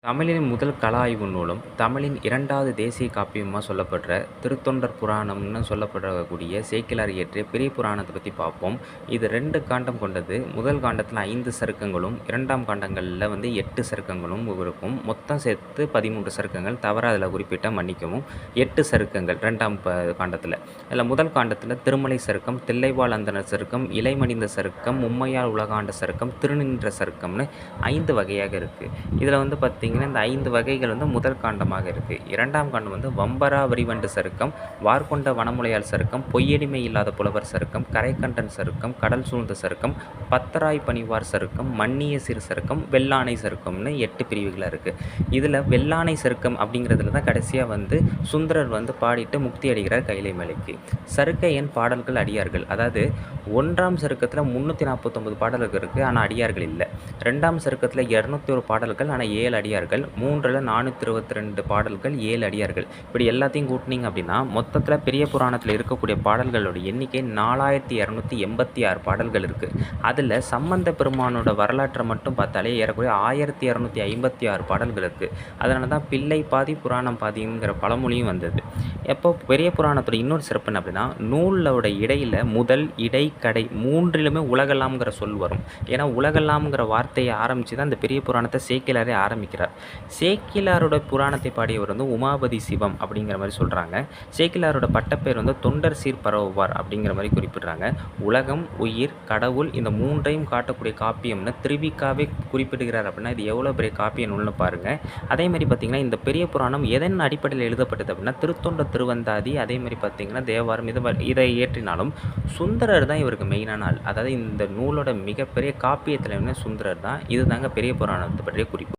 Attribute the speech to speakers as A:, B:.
A: தமிழின் முதல் கள ஆய்வு நூலும், தமிழின் 2வது தேசிய காப்பியமா சொல்லப்படுற திருத்தொண்டர் புராணம்னு சொல்லப்படக்கூடிய சேக்கிழார் இயற்றிய பெரிய புராணத்த பத்தி பார்ப்போம். இது 2 காண்டம் கொண்டது. முதல் காண்டத்தில 5 சருக்கங்களும், 2ஆம் காண்டங்கள்ல 8 சருக்கங்களும் இருக்கும். மொத்தம் சேர்த்து 13 சருக்கங்கள். தவறா அதில குறிப்பிட்டேன், மன்னிக்கவும். 8 சருக்கங்கள் 2ஆம் காண்டத்தில. அதில முதல் காண்டத்தில திருமலை சருக்கம், தில்லைவாழ் அந்தணர் சருக்கம், இலைமணிந்த சருக்கம், மும்மையால் உலகாண்ட சருக்கம், திருநின்ற சருக்கம்னு 5 வகையாக இருக்கு. இதில பார்த்தீங்கன்னா இந்த 5 வகைகள் முதல் காண்டமாக இருக்கு. 2ஆம் காண்டம் வம்பரா வரிவண்டு சருக்கம், வார்கொண்ட வனமுலையாள் சருக்கம், பொய்யடிமை இல்லாத புலவர் சருக்கம், கரைக்கண்டன் சருக்கம், கடல் சூழ்ந்த சருக்கம், பத்தராய் பணிவார் சருக்கம், மன்னிய சிறு சருக்கம், வெள்ளானை சருக்கம்னு 8 பிரிவுகளா இருக்கு. இதில் வெள்ளானை சருக்கம் அப்படிங்கிறதுல தான் கடைசியாக சுந்தரர் பாடிட்டு முக்தி அடைகிறார் கைலை மலைக்கு. சருக்க எண் பாடல்கள் அடியார்கள், அதாவது 1ஆம் சருக்கத்தில் 349 பாடல்கள் இருக்குது, ஆனால் அடியார்கள் இல்லை. 2ஆம் சருக்கத்தில் 201 பாடல்கள், ஆனால் 7 அடியார்கள். 3ல் 422 பாடல்கள், 7 அடியார்கள். இப்படி எல்லாத்தையும் கூட்டினீங்க அப்படின்னா மொத்தத்தில் பெரிய புராணத்தில் இருக்கக்கூடிய பாடல்களோட எண்ணிக்கை 4286 பாடல்கள் இருக்குது. அதில் சம்பந்த பெருமானோட வரலாற்றை மட்டும் பார்த்தாலே ஏறக்குறைய 1256 பாடல்கள் இருக்குது. அதனால தான் பிள்ளை பாதி புராணம் பாதிங்கிற பழமொழியும் வந்தது. எப்போ பெரிய புராணத்தோட இன்னொரு சிறப்பு என்ன அப்படின்னா, நூலோட இடையில் முதல், இடை, கடை 3லுமே உலகெல்லாம்ங்கிற சொல் வரும். ஏன்னா உலகெல்லாம்ங்கிற வார்த்தையை ஆரம்பித்து தான் இந்த பெரிய புராணத்தை சேக்கிழாரே ஆரம்பிக்கிறார். சேக்கிழாரோட புராணத்தை பாடியவர் உமாபதி சிவம் அப்படிங்கிற மாதிரி சொல்கிறாங்க. சேக்கிழாரோட பட்டப்பேர் தொண்டர் சீர் பரவுவார் அப்படிங்கிற மாதிரி குறிப்பிடுறாங்க. உலகம், உயிர், கடவுள் இந்த 3ஐயும் காட்டக்கூடிய காப்பியம்னு திருவிக்காவே குறிப்பிடுகிறார். அப்படின்னா இது எவ்வளோ பெரிய காப்பிய நூல்னு பாருங்கள். அதே மாதிரி பார்த்திங்கன்னா இந்த பெரிய புராணம் எதன் அடிப்படையில் எழுதப்பட்டது அப்படின்னா திருத்தொண்ட திருவந்தாதி, அதே மாதிரி பார்த்திங்கன்னா தேவாரம் இதை இயற்றினாலும் சுந்தரர் தான் இவருக்கு மெயினான ஆள். அதாவது இந்த நூலோட மிகப்பெரிய காப்பியத்தில் சுந்தரர் தான். இது தாங்க பெரிய புராணத்தை பற்றிய குறிப்பு.